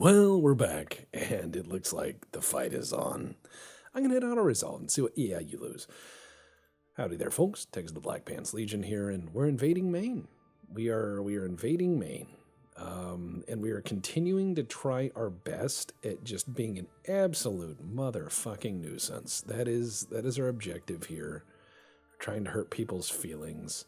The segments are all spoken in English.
Well, we're back, and it looks like the fight is on. I'm gonna hit auto-resolve and see what... Yeah, you lose. Howdy there, folks. Tex the Black Pants Legion here, and we're invading Maine. We are invading Maine. And we are continuing to try our best at just being an absolute motherfucking nuisance. That is our objective here. We're trying to hurt people's feelings.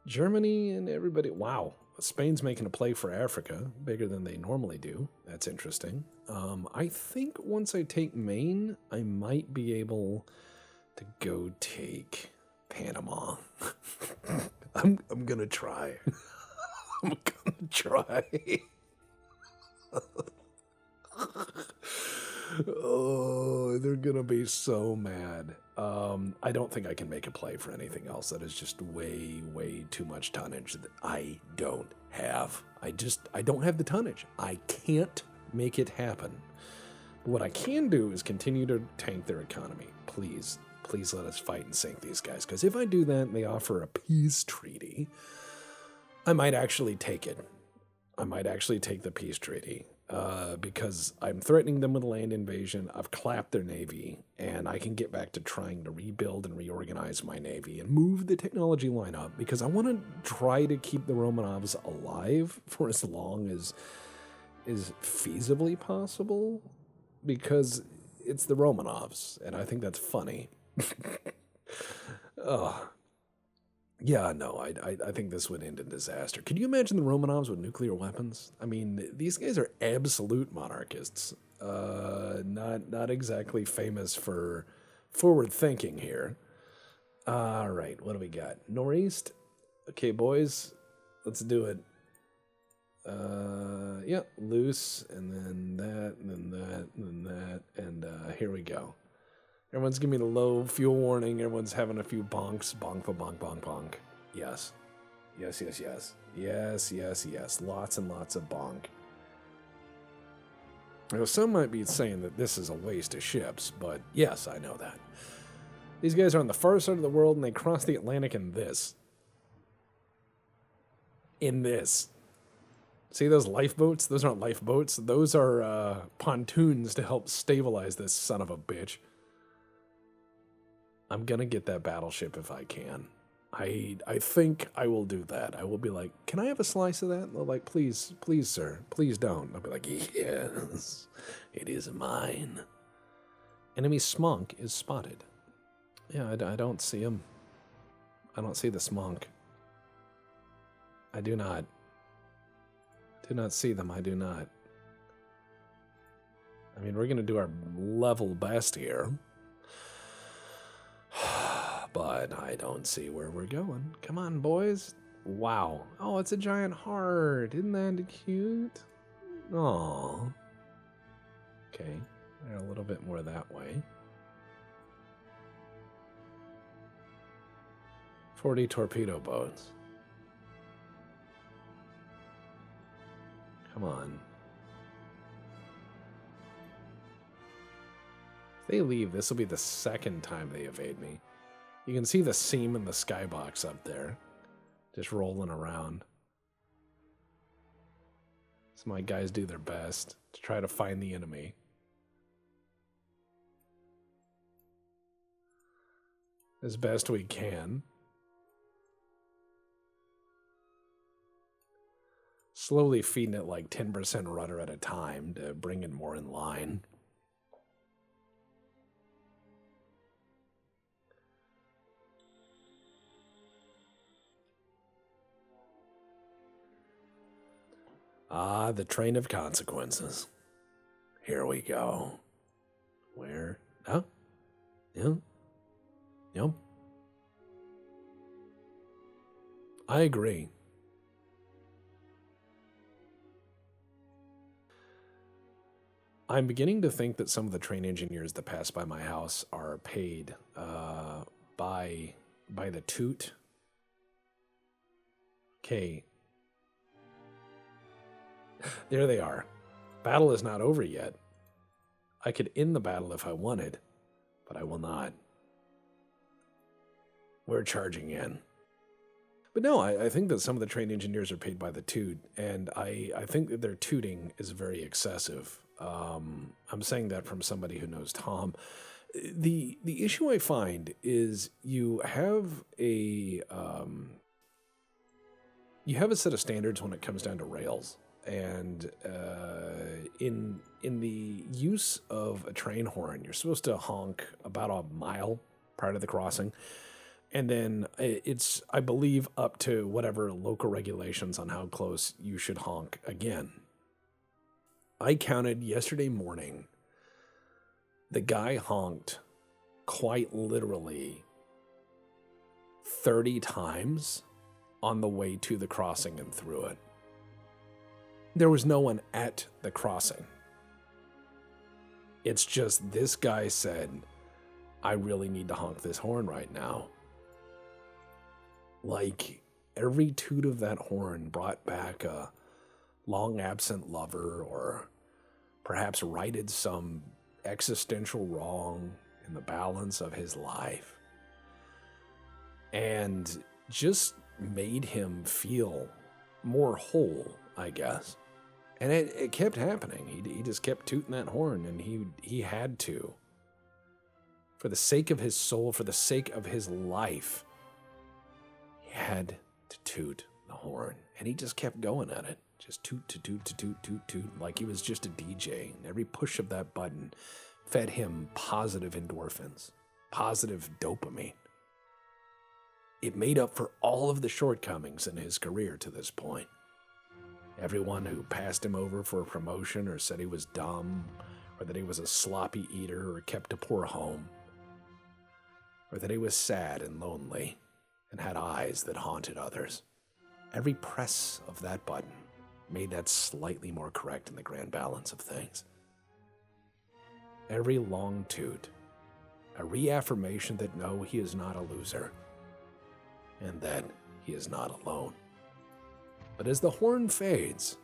Germany and everybody... Wow. Spain's making a play for Africa, bigger than they normally do. That's interesting. I think once I take Maine, I might be able to go take Panama. I'm gonna try. I'm gonna try. Oh, they're gonna be so mad. I don't think I can make a play for anything else. That is just way too much tonnage that I don't have. I don't have the tonnage. I can't make it happen. But what I can do is continue to tank their economy. Please let us fight and sink these guys. Because if I do that and they offer a peace treaty, I might actually take it. I might actually take the peace treaty. Because I'm threatening them with a land invasion, I've clapped their navy, and I can get back to trying to rebuild and reorganize my navy and move the technology line up, because I want to try to keep the Romanovs alive for as long as is feasibly possible, because it's the Romanovs, and I think that's funny. Yeah, no, I think this would end in disaster. Could you imagine the Romanovs with nuclear weapons? I mean, these guys are absolute monarchists. Not exactly famous for forward thinking here. All right, what do we got? Northeast? Okay, boys, let's do it. Yeah, loose, and then that, and then that, and then that, and here we go. Everyone's giving me the low fuel warning. Everyone's having a few bonks. Bonk, bonk, bonk, bonk. Yes. Yes, yes, yes. Yes, yes, yes. Lots and lots of bonk. Now, some might be saying that this is a waste of ships, but yes, I know that. These guys are on the far side of the world, and they cross the Atlantic in this. In this. See those lifeboats? Those aren't lifeboats. Those are pontoons to help stabilize this son of a bitch. I'm gonna get that battleship if I can. I think I will do that. I will be like, can I have a slice of that? And they're like, please, sir, please don't. I'll be like, yes, it is mine. Enemy smunk is spotted. Yeah, I don't see him. I don't see the smunk. I do not. Do not see them, I do not. I mean, we're gonna do our level best here. But I don't see where we're going. Come on, boys. Wow. Oh, it's a giant heart. Isn't that cute? Aw. Okay. They're a little bit more that way. 40 torpedo boats. Come on. If they leave, this will be the second time they evade me. You can see the seam in the skybox up there, just rolling around. So my guys do their best to try to find the enemy. As best we can. Slowly feeding it like 10% rudder at a time to bring it more in line. Ah, the train of consequences. Here we go. Where? Oh? Yeah. Yep. I agree. I'm beginning to think that some of the train engineers that pass by my house are paid by the toot. Okay. There they are. Battle is not over yet. I could end the battle if I wanted, but I will not. We're charging in. But no, I think that some of the trained engineers are paid by the toot, and I think that their tooting is very excessive. I'm saying that from somebody who knows Tom. The issue I find is you have a set of standards when it comes down to rails, and in the use of a train horn, you're supposed to honk about a mile prior to the crossing. And then it's, I believe, up to whatever local regulations on how close you should honk again. I counted yesterday morning, the guy honked quite literally 30 times on the way to the crossing and through it. There was no one at the crossing. It's just this guy said, I really need to honk this horn right now. Like, every toot of that horn brought back a long absent lover, or perhaps righted some existential wrong in the balance of his life, and just made him feel more whole, I guess. And it kept happening. He just kept tooting that horn, and he had to. For the sake of his soul, for the sake of his life, had to toot the horn, and he just kept going at it, just toot to toot to toot toot toot, like he was just a DJ. And every push of that button fed him positive endorphins, positive dopamine. It made up for all of the shortcomings in his career to this point. Everyone who passed him over for a promotion, or said he was dumb, or that he was a sloppy eater, or kept a poor home, or that he was sad and lonely and had eyes that haunted others. Every press of that button made that slightly more correct in the grand balance of things. Every long toot, a reaffirmation that no, he is not a loser, and that he is not alone. But as the horn fades,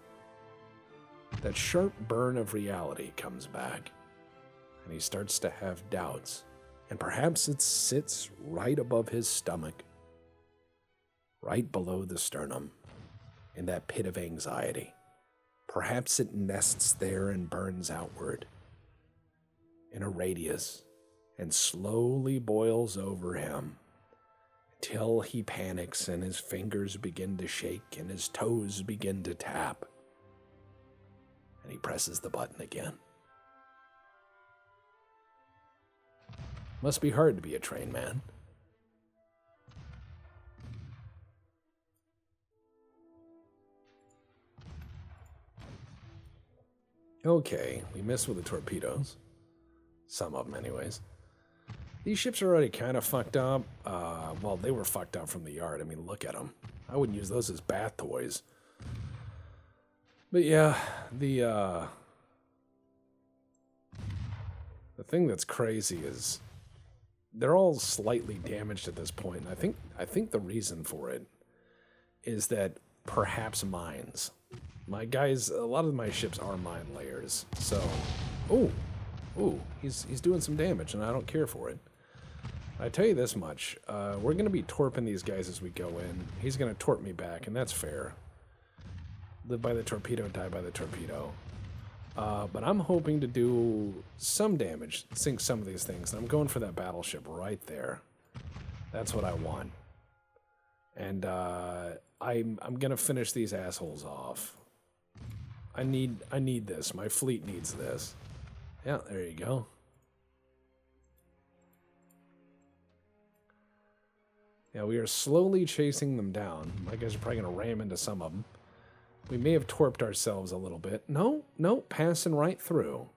that sharp burn of reality comes back, and he starts to have doubts, and perhaps it sits right above his stomach, right below the sternum, in that pit of anxiety. Perhaps it nests there and burns outward in a radius and slowly boils over him till he panics and his fingers begin to shake and his toes begin to tap, and he presses the button again. Must be hard to be a train man. Okay, we missed with the torpedoes. Some of them anyways. These ships are already kind of fucked up. Well, they were fucked up from the yard. I mean, look at them. I wouldn't use those as bath toys. But yeah, the thing that's crazy is they're all slightly damaged at this point. And I think the reason for it is that perhaps mines. My guys, a lot of my ships are mine layers. So, he's doing some damage, and I don't care for it. I tell you this much, we're going to be torping these guys as we go in. He's going to torp me back, and that's fair. Live by the torpedo, die by the torpedo. But I'm hoping to do some damage, sink some of these things. I'm going for that battleship right there. That's what I want. And I'm going to finish these assholes off. I need this. My fleet needs this. Yeah, there you go. Yeah, we are slowly chasing them down. My guys are probably going to ram into some of them. We may have torped ourselves a little bit. No, passing right through.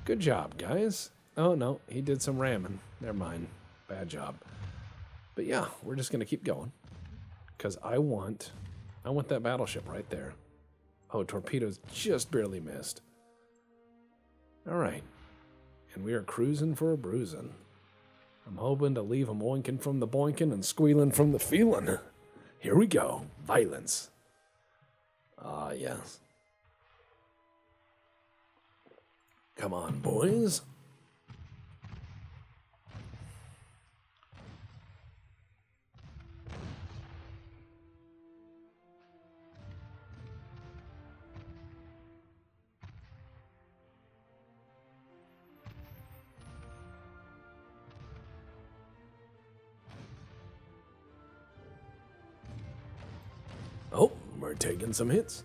Good job, guys. Oh, no, he did some ramming. Never mind. Bad job. But yeah, we're just going to keep going. Because I want that battleship right there. Oh, torpedoes just barely missed. All right. And we are cruising for a bruising. I'm hoping to leave them oinking from the boinking and squealing from the feeling. Here we go. Violence. Ah, yes. Come on, boys. Oh, we're taking some hits.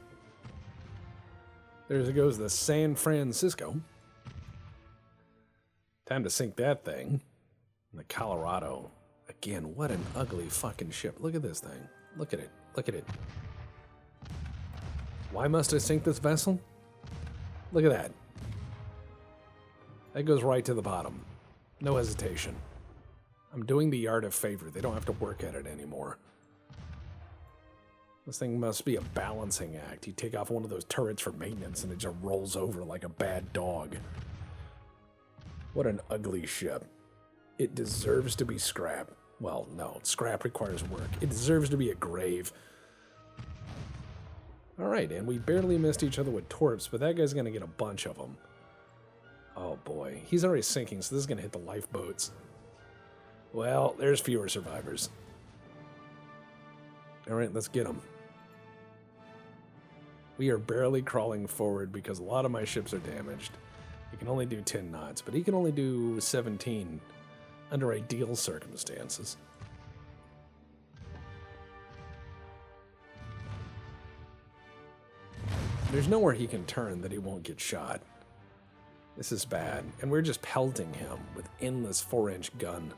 There goes the San Francisco. Time to sink that thing. The Colorado. Again, what an ugly fucking ship. Look at this thing. Look at it. Look at it. Why must I sink this vessel? Look at that. That goes right to the bottom. No hesitation. I'm doing the yard a favor. They don't have to work at it anymore. This thing must be a balancing act. You take off one of those turrets for maintenance and it just rolls over like a bad dog. What an ugly ship. It deserves to be scrap. Well, no, scrap requires work. It deserves to be a grave. Alright, and we barely missed each other with torps, but that guy's going to get a bunch of them. Oh boy, he's already sinking, so this is going to hit the lifeboats. Well, there's fewer survivors. Alright, let's get them. We are barely crawling forward because a lot of my ships are damaged. He can only do 10 knots, but he can only do 17 under ideal circumstances. There's nowhere he can turn that he won't get shot. This is bad, and we're just pelting him with endless 4-inch gun.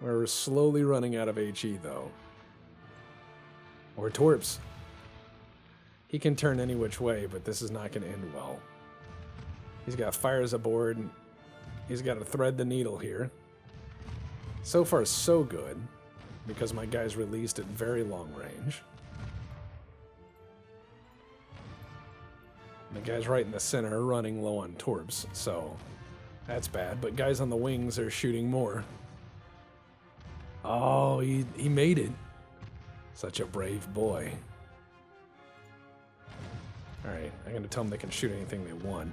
We're slowly running out of HE, though. Or torps. He can turn any which way, but this is not going to end well. He's got fires aboard. He's got to thread the needle here. So far, so good, because my guy's released at very long range. The guy's right in the center, running low on torps, so that's bad. But guys on the wings are shooting more. Oh, he made it. Such a brave boy. Alright, I'm going to tell them they can shoot anything they want.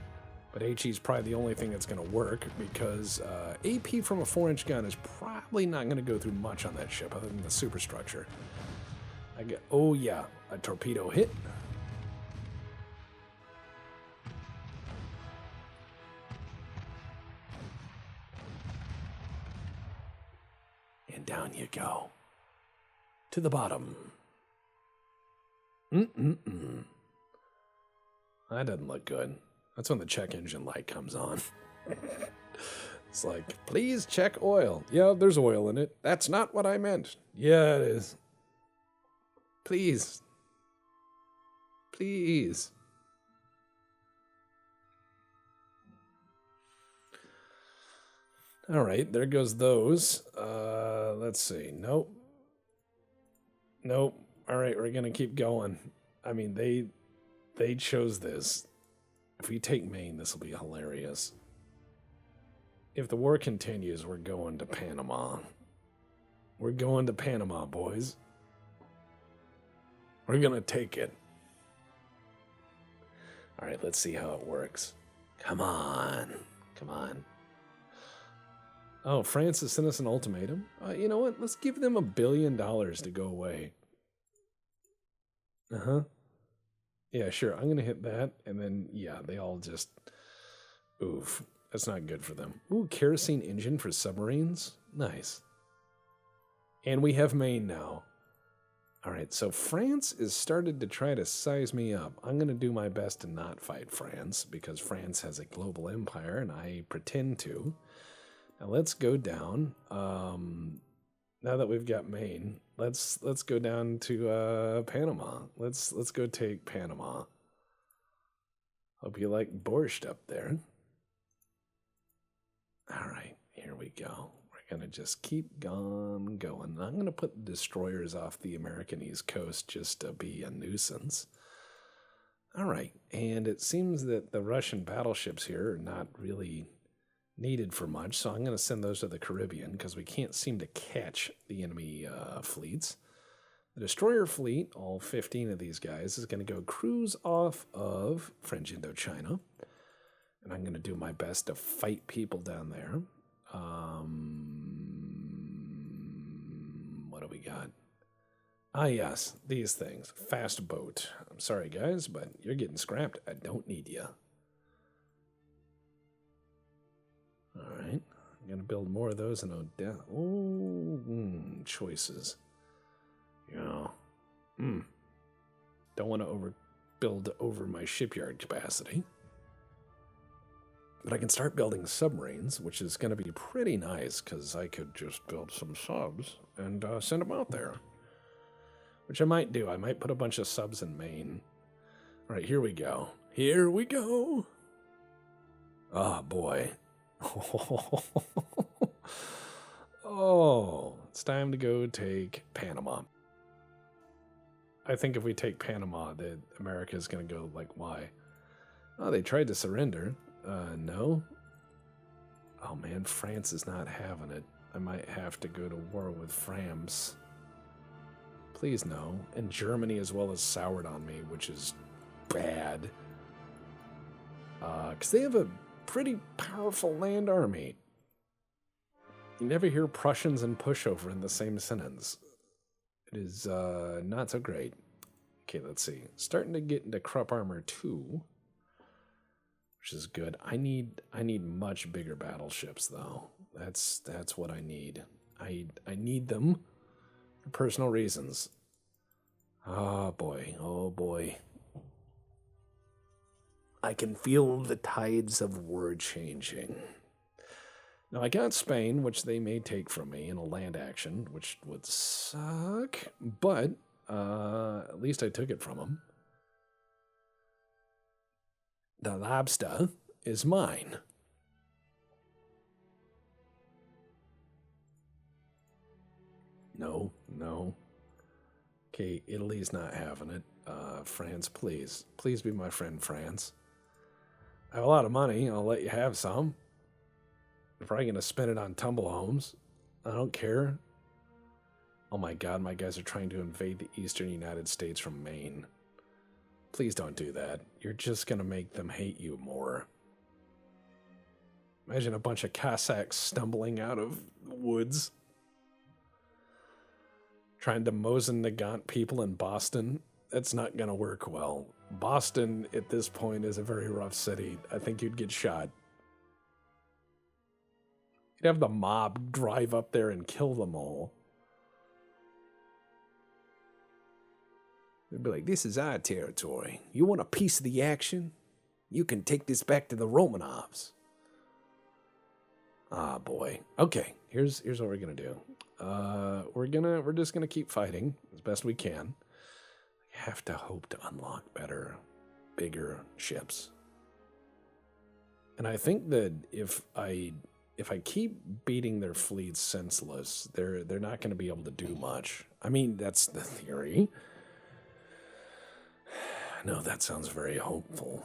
But HE's probably the only thing that's going to work, because AP from a 4-inch gun is probably not going to go through much on that ship, other than the superstructure. Oh yeah, a torpedo hit. And down you go. To the bottom. That doesn't look good. That's when the check engine light comes on. It's like, please check oil. Yeah, there's oil in it. That's not what I meant. Yeah, it is. Please. Please. All right, there goes those. Let's see. Nope. Nope. All right, we're going to keep going. I mean, they chose this. If we take Maine, this will be hilarious. If the war continues, we're going to Panama. We're going to Panama, boys. We're going to take it. All right, let's see how it works. Come on. Come on. Oh, France has sent us an ultimatum. You know what? Let's give them $1 billion to go away. Uh-huh. Yeah, sure. I'm going to hit that. And then, yeah, they all just... Oof. That's not good for them. Ooh, kerosene engine for submarines? Nice. And we have Maine now. All right, so France is started to try to size me up. I'm going to do my best to not fight France, because France has a global empire, and I pretend to. Now let's go down. Now that we've got Maine, let's go down to Panama. Let's go take Panama. Hope you like borscht up there. All right, here we go. We're gonna just keep going. I'm gonna put destroyers off the American East Coast just to be a nuisance. All right, and it seems that the Russian battleships here are not really needed for much, so I'm going to send those to the Caribbean because we can't seem to catch the enemy fleets. The destroyer fleet, all 15 of these guys, is going to go cruise off of French Indochina, and I'm going to do my best to fight people down there. What do we got? Ah, yes, these things. Fast boat. I'm sorry, guys, but you're getting scrapped. I don't need you. All right, I'm going to build more of those in Odessa. Oh, choices. Yeah, Don't want to overbuild over my shipyard capacity. But I can start building submarines, which is going to be pretty nice, because I could just build some subs and send them out there. Which I might do. I might put a bunch of subs in Maine. All right, here we go. Here we go. Oh, boy. Oh, it's time to go take Panama. I think if we take Panama, that America is going to go like, why? Oh, they tried to surrender. No. Oh, man, France is not having it. I might have to go to war with France. Please no. And Germany as well has soured on me, which is bad. Because they have a pretty powerful land army. You never hear Prussians and pushover in the same sentence. It is not so great. Okay, let's see. Starting to get into Krupp Armor 2. Which is good. I need much bigger battleships though. That's what I need. I need them for personal reasons. Oh boy. Oh boy. I can feel the tides of war changing. Now I got Spain, which they may take from me in a land action, which would suck, but at least I took it from them. The lobster is mine. No. Okay, Italy's not having it. France, please. Please be my friend, France. I have a lot of money. I'll let you have some. I'm probably going to spend it on tumble homes. I don't care. Oh my god, my guys are trying to invade the eastern United States from Maine. Please don't do that. You're just going to make them hate you more. Imagine a bunch of Cossacks stumbling out of the woods. Trying to Mosin Nagant people in Boston. That's not going to work well. Boston, at this point, is a very rough city. I think you'd get shot. You'd have the mob drive up there and kill them all. They'd be like, this is our territory. You want a piece of the action? You can take this back to the Romanovs. Ah, boy. Okay, here's what we're gonna do. We're just gonna keep fighting as best we can. We have to hope to unlock better, bigger ships. And I think that if I keep beating their fleets senseless, they're not gonna be able to do much. I mean, that's the theory. No, that sounds very hopeful.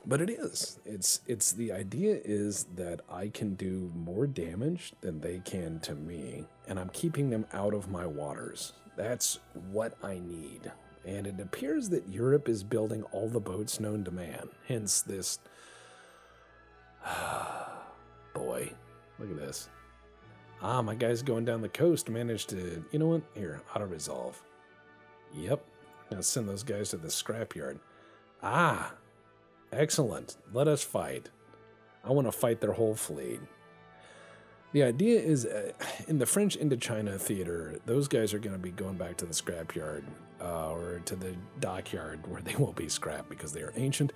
But it is. It's the idea is that I can do more damage than they can to me, and I'm keeping them out of my waters. That's what I need. And it appears that Europe is building all the boats known to man. Hence this... Boy, look at this. Ah, my guy's going down the coast managed to... You know what? Here, auto-resolve. Yep. Now send those guys to the scrapyard. Ah, excellent. Let us fight. I want to fight their whole fleet. The idea is, in the French Indochina theater, those guys are going to be going back to the scrapyard or to the dockyard where they won't be scrapped because they are ancient.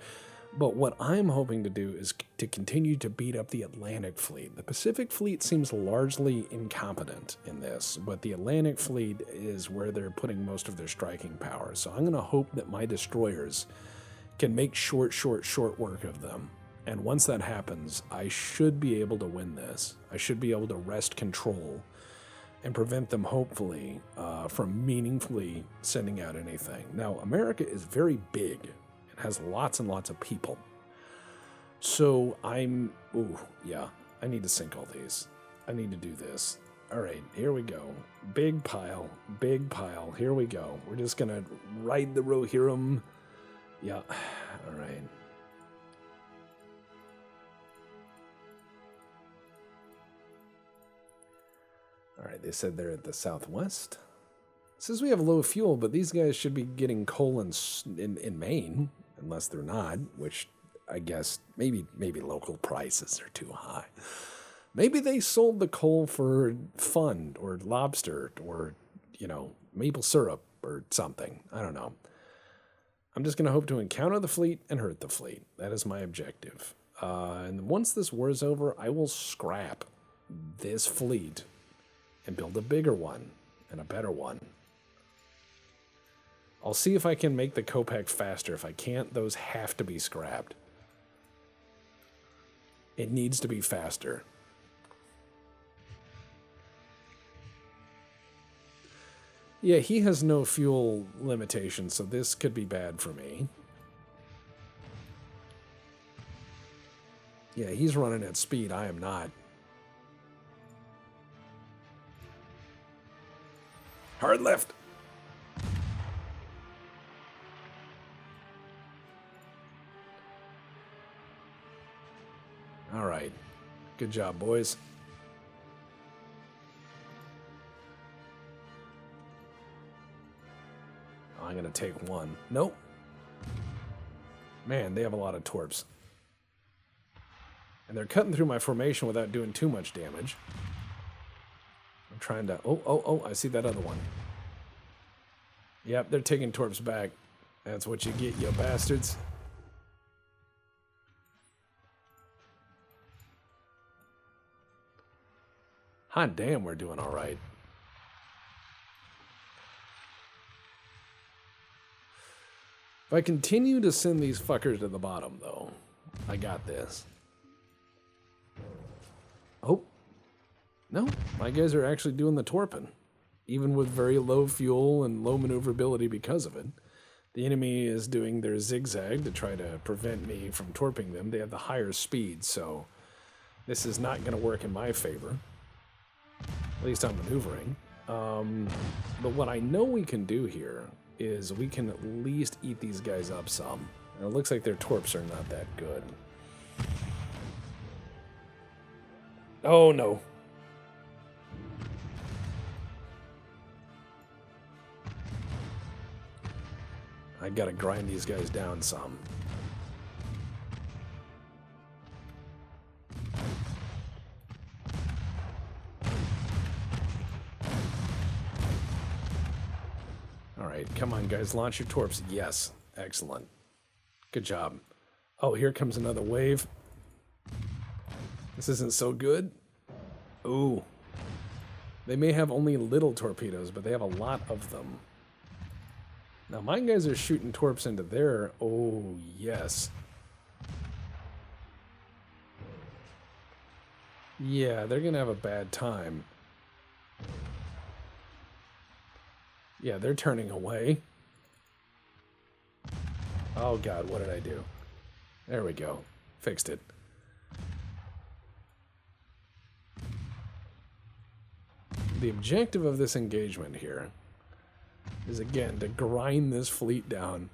But what I'm hoping to do is to continue to beat up the Atlantic fleet. The Pacific fleet seems largely incompetent in this, but the Atlantic fleet is where they're putting most of their striking power. So I'm going to hope that my destroyers can make short work of them. And once that happens, I should be able to win this. I should be able to wrest control and prevent them, hopefully, from meaningfully sending out anything. Now, America is very big. Has lots and lots of people. So I need to sync all these. I need to do this. All right, here we go. Big pile. Here we go. We're just going to ride the Rohirrim. Yeah, all right. All right, they said they're at the southwest. It says we have low fuel, but these guys should be getting coal in Maine. Unless they're not, which I guess maybe local prices are too high. Maybe they sold the coal for fun or lobster or, maple syrup or something. I don't know. I'm just going to hope to encounter the fleet and hurt the fleet. That is my objective. And once this war is over, I will scrap this fleet and build a bigger one and a better one. I'll see if I can make the Copac faster. If I can't, those have to be scrapped. It needs to be faster. Yeah, he has no fuel limitation, so this could be bad for me. Yeah, he's running at speed. I am not. Hard left. All right. Good job, boys. I'm going to take one. Nope. Man, they have a lot of torps. And they're cutting through my formation without doing too much damage. I'm trying to... Oh, I see that other one. Yep, they're taking torps back. That's what you get, you bastards. Hot damn, we're doing all right. If I continue to send these fuckers to the bottom, though, I got this. Oh. No, my guys are actually doing the torping. Even with very low fuel and low maneuverability because of it. The enemy is doing their zigzag to try to prevent me from torping them. They have the higher speed, so this is not going to work in my favor. At least on maneuvering. But what I know we can do here is we can at least eat these guys up some. And it looks like their torps are not that good. Oh, no. I gotta grind these guys down some. Alright, come on guys, launch your torps. Yes, excellent. Good job. Oh, here comes another wave. This isn't so good. Ooh. They may have only little torpedoes, but they have a lot of them. Now, my guys are shooting torps into there. Oh, yes. Yeah, they're going to have a bad time. Yeah, they're turning away. Oh, God, what did I do? There we go. Fixed it. The objective of this engagement here is, again, to grind this fleet down.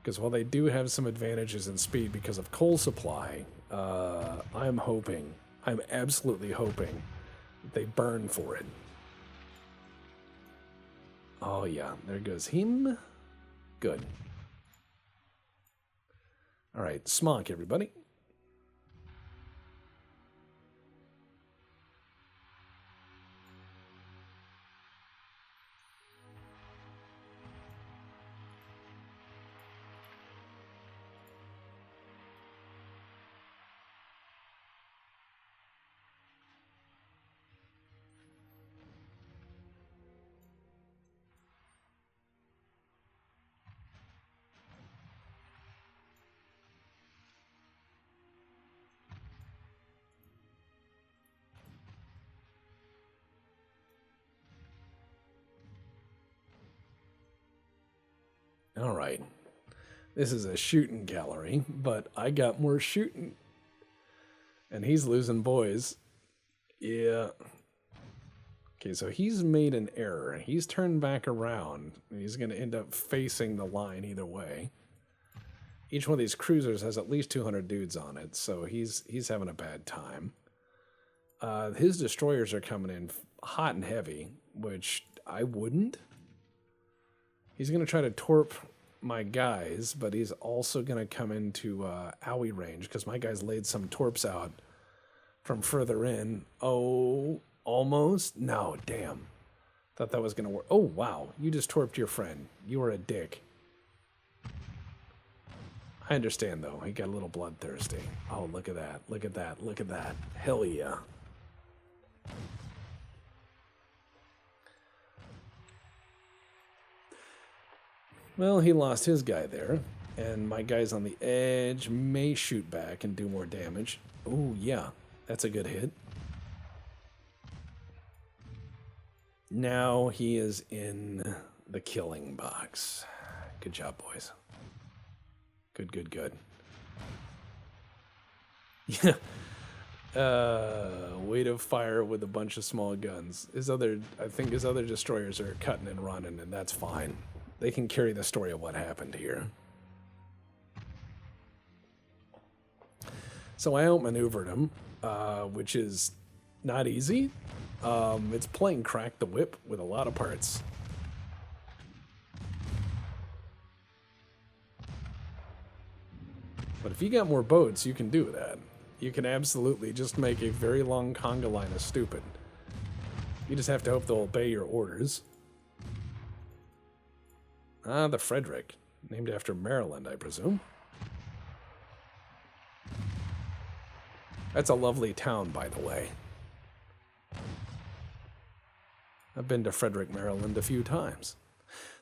Because while they do have some advantages in speed because of coal supply, I'm absolutely hoping that they burn for it. Oh, yeah, there goes him. Good. All right, smock, everybody. All right. This is a shooting gallery, but I got more shooting. And he's losing boys. Yeah. Okay, so he's made an error. He's turned back around. He's going to end up facing the line either way. Each one of these cruisers has at least 200 dudes on it, so he's having a bad time. His destroyers are coming in hot and heavy, which I wouldn't. He's going to try to torp my guys, but he's also going to come into owie range because my guys laid some torps out from further in. Oh, almost? No, damn. Thought that was going to work. Oh, wow. You just torped your friend. You were a dick. I understand, though. He got a little bloodthirsty. Oh, look at that. Look at that. Look at that. Hell yeah. Well, he lost his guy there. And my guys on the edge may shoot back and do more damage. Oh, yeah. That's a good hit. Now he is in the killing box. Good job, boys. Good, good, good. Yeah. Way to fire with a bunch of small guns. I think his other destroyers are cutting and running, and that's fine. They can carry the story of what happened here. So I outmaneuvered him, which is not easy. It's playing Crack the Whip with a lot of parts. But if you got more boats, you can do that. You can absolutely just make a very long conga line of stupid. You just have to hope they'll obey your orders. Ah, the Frederick. Named after Maryland, I presume. That's a lovely town, by the way. I've been to Frederick, Maryland a few times.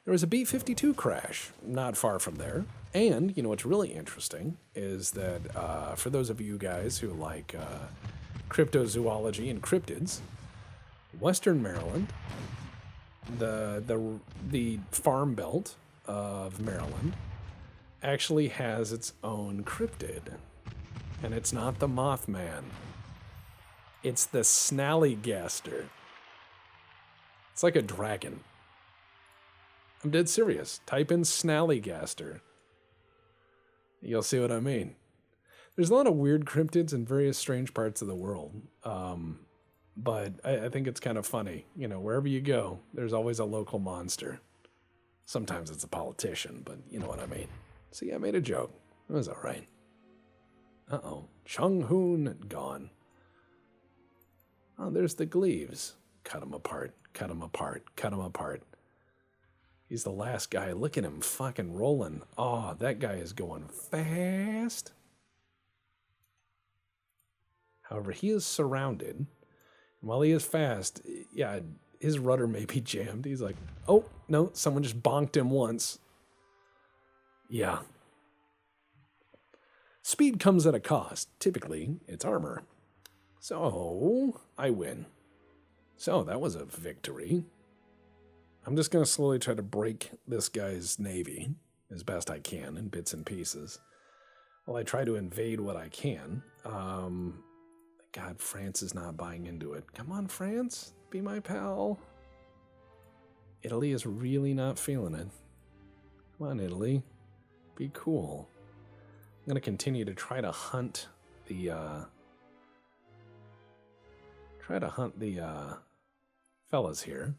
There was a B-52 crash not far from there. And, you know, what's really interesting is that for those of you guys who like cryptozoology and cryptids, Western Maryland, the farm belt of Maryland, actually has its own cryptid. And it's not the Mothman. It's the Snallygaster. It's like a dragon. I'm dead serious. Type in Snallygaster. You'll see what I mean. There's a lot of weird cryptids in various strange parts of the world. But I think it's kind of funny. You know, wherever you go, there's always a local monster. Sometimes it's a politician, but you know what I mean. See, I made a joke. It was all right. Uh-oh. Chung Hoon gone. Oh, there's the Gleaves. Cut them apart. Cut them apart. Cut them apart. He's the last guy. Look at him fucking rolling. Oh, that guy is going fast. However, he is surrounded. And while he is fast, yeah, his rudder may be jammed. He's like, oh, no, someone just bonked him once. Yeah. Speed comes at a cost. Typically, it's armor. So, I win. So, that was a victory. I'm just going to slowly try to break this guy's navy as best I can in bits and pieces. While I try to invade what I can. God, France is not buying into it. Come on, France. Be my pal. Italy is really not feeling it. Come on, Italy. Be cool. I'm going to continue to try to hunt the... fellas here.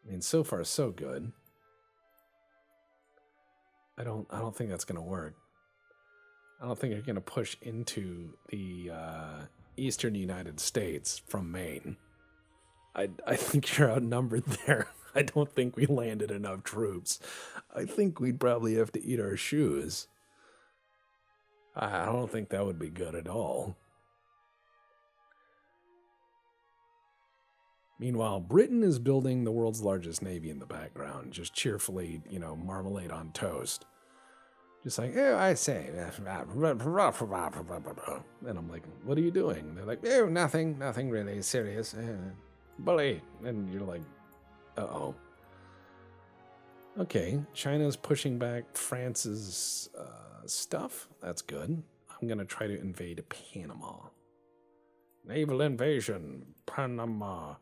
I mean, so far so good. I don't think that's gonna work. I don't think you're gonna push into the eastern United States from Maine. I think you're outnumbered there. I don't think we landed enough troops. I think we'd probably have to eat our shoes. I don't think that would be good at all. Meanwhile, Britain is building the world's largest navy in the background, just cheerfully, you know, marmalade on toast. Just like, oh, I say. And I'm like, what are you doing? They're like, oh, nothing really serious. Bully. And you're like, uh-oh. Okay, China's pushing back France's stuff. That's good. I'm going to try to invade Panama. Naval invasion. Panama.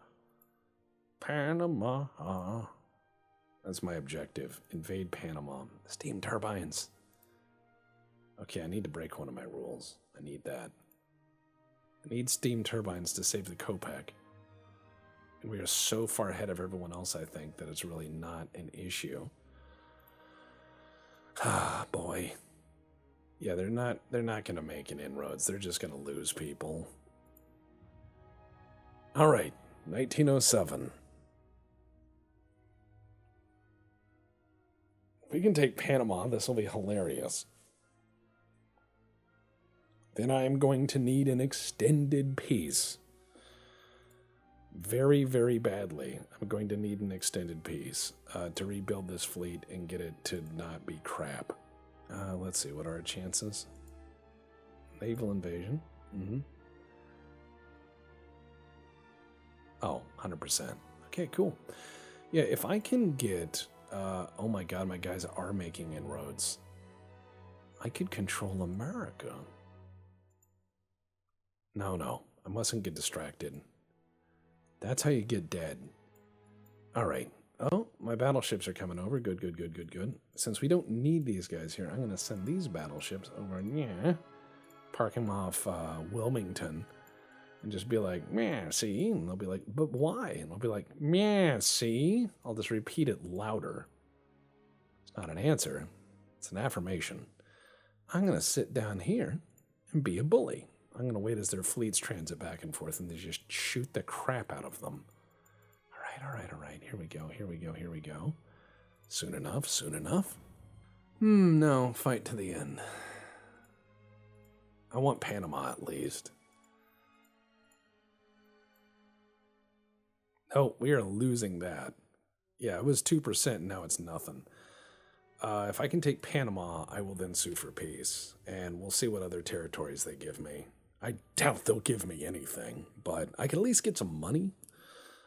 That's my objective. Invade Panama. Steam turbines. Okay, I need to break one of my rules. I need that. I need steam turbines to save the Kopeck. And we are so far ahead of everyone else, I think, that it's really not an issue. Ah, boy. Yeah, they're not going to make an inroads. They're just going to lose people. All right, 1907. If we can take Panama, this will be hilarious. Then I am going to need an extended peace. Very, very badly. I'm going to need an extended peace to rebuild this fleet and get it to not be crap. Let's see, what are our chances? Naval invasion. Oh, 100%. Okay, cool. Yeah, if I can get... oh my god, my guys are making inroads. I could control America. No, I mustn't get distracted. That's how you get dead. Alright. Oh, my battleships are coming over. Good. Since we don't need these guys here, I'm going to send these battleships over. Yeah. Park them off Wilmington. And just be like, meh, see? And they'll be like, but why? And I'll be like, meh, see? I'll just repeat it louder. It's not an answer. It's an affirmation. I'm going to sit down here and be a bully. I'm going to wait as their fleets transit back and forth and they just shoot the crap out of them. All right. Here we go. Soon enough. No, fight to the end. I want Panama at least. Oh, we are losing that. Yeah, it was 2%, now it's nothing. If I can take Panama, I will then sue for peace, and we'll see what other territories they give me. I doubt they'll give me anything, but I could at least get some money,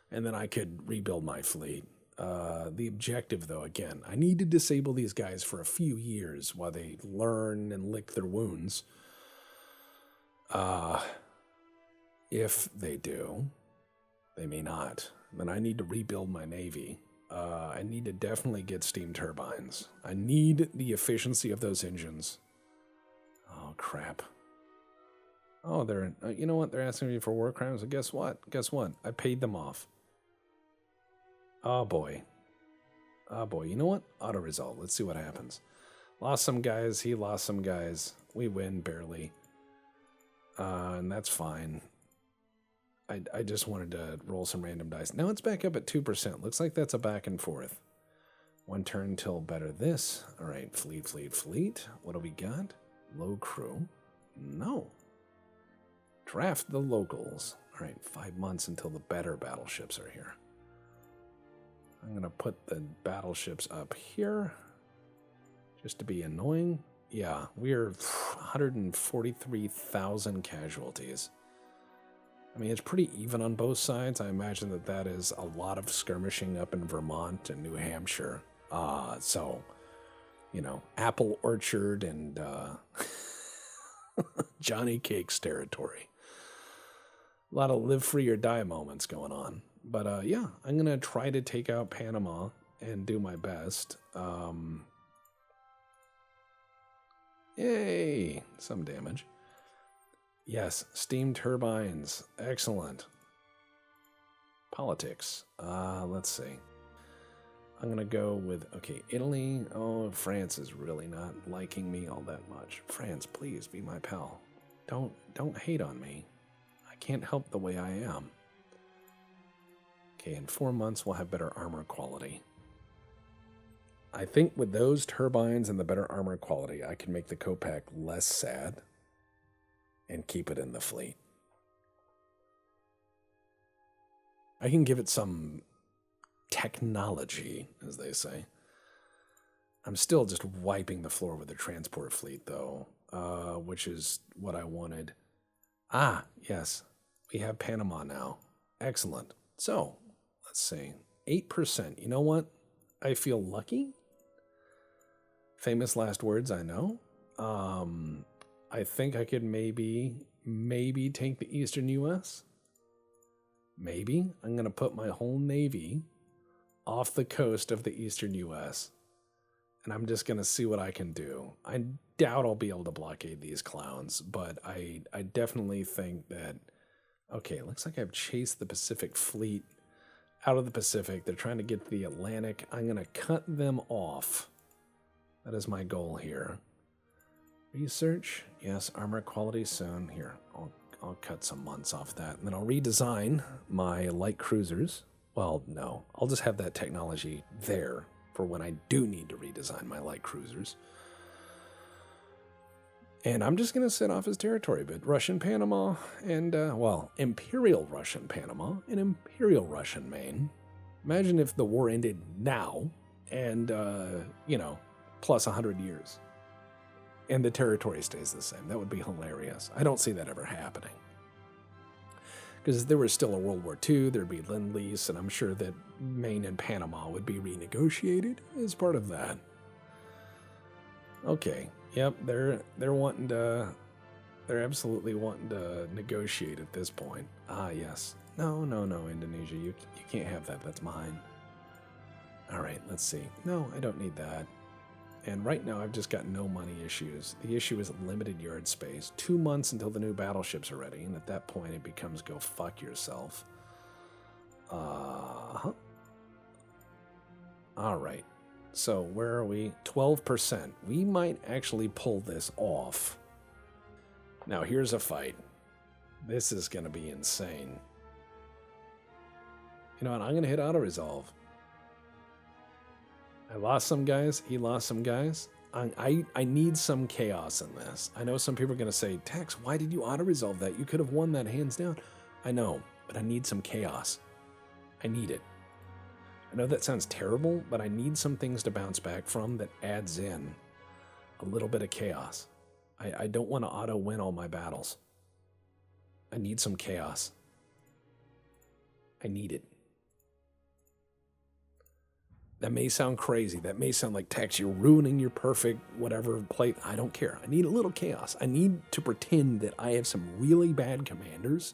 and then I could rebuild my fleet. The objective, though, again, I need to disable these guys for a few years while they learn and lick their wounds. If they do, they may not. Then I need to rebuild my navy. I need to definitely get steam turbines. I need the efficiency of those engines. Oh, crap. Oh, they're, you know what? They're asking me for war crimes. And guess what? I paid them off. Oh, boy. You know what? Auto result. Let's see what happens. Lost some guys. He lost some guys. We win barely. And that's fine. I just wanted to roll some random dice. Now it's back up at 2%. Looks like that's a back and forth. One turn till better this. All right, fleet. What do we got? Low crew. No. Draft the locals. All right, 5 months until the better battleships are here. I'm going to put the battleships up here just to be annoying. Yeah, we're 143,000 casualties. I mean, it's pretty even on both sides. I imagine that is a lot of skirmishing up in Vermont and New Hampshire. So, you know, Apple Orchard and Johnny Cakes territory. A lot of live free or die moments going on. But yeah, I'm going to try to take out Panama and do my best. Yay! Some damage. Yes, steam turbines. Excellent. Politics. Let's see. I'm going to go with, okay, Italy. Oh, France is really not liking me all that much. France, please be my pal. Don't hate on me. I can't help the way I am. Okay, in 4 months we'll have better armor quality. I think with those turbines and the better armor quality, I can make the Copac less sad and keep it in the fleet. I can give it some technology, as they say. I'm still just wiping the floor with the transport fleet, though, which is what I wanted. Ah, yes, we have Panama now. Excellent. So, let's see. 8%. You know what? I feel lucky. Famous last words, I know. I think I could maybe take the eastern U.S. Maybe. I'm going to put my whole navy off the coast of the eastern U.S. And I'm just going to see what I can do. I doubt I'll be able to blockade these clowns, but I definitely think that, okay, looks like I've chased the Pacific fleet out of the Pacific. They're trying to get to the Atlantic. I'm going to cut them off. That is my goal here. Research, yes, armor quality soon. Here, I'll cut some months off that. And then I'll redesign my light cruisers. Well, no, I'll just have that technology there for when I do need to redesign my light cruisers. And I'm just going to set off his territory, but Russian Panama and, well, Imperial Russian Panama and Imperial Russian Maine. Imagine if the war ended now and, you know, plus 100 years. And the territory stays the same. That would be hilarious. I don't see that ever happening. Because if there was still a World War II, there'd be Lend-Lease, and I'm sure that Maine and Panama would be renegotiated as part of that. Okay, yep, they're wanting to, they're absolutely wanting to negotiate at this point. Ah, yes. No, Indonesia, you can't have that. That's mine. All right, let's see. No, I don't need that. And right now, I've just got no money issues. The issue is limited yard space. 2 months until the new battleships are ready, and at that point, it becomes go fuck yourself. All right. So where are we? 12%. We might actually pull this off. Now, here's a fight. This is going to be insane. You know what? I'm going to hit auto-resolve. I lost some guys. He lost some guys. I need some chaos in this. I know some people are going to say, Tex, why did you auto-resolve that? You could have won that hands down. I know, but I need some chaos. I need it. I know that sounds terrible, but I need some things to bounce back from that adds in a little bit of chaos. I don't want to auto-win all my battles. I need some chaos. I need it. That may sound crazy. That may sound like, Tex, you're ruining your perfect whatever play. I don't care. I need a little chaos. I need to pretend that I have some really bad commanders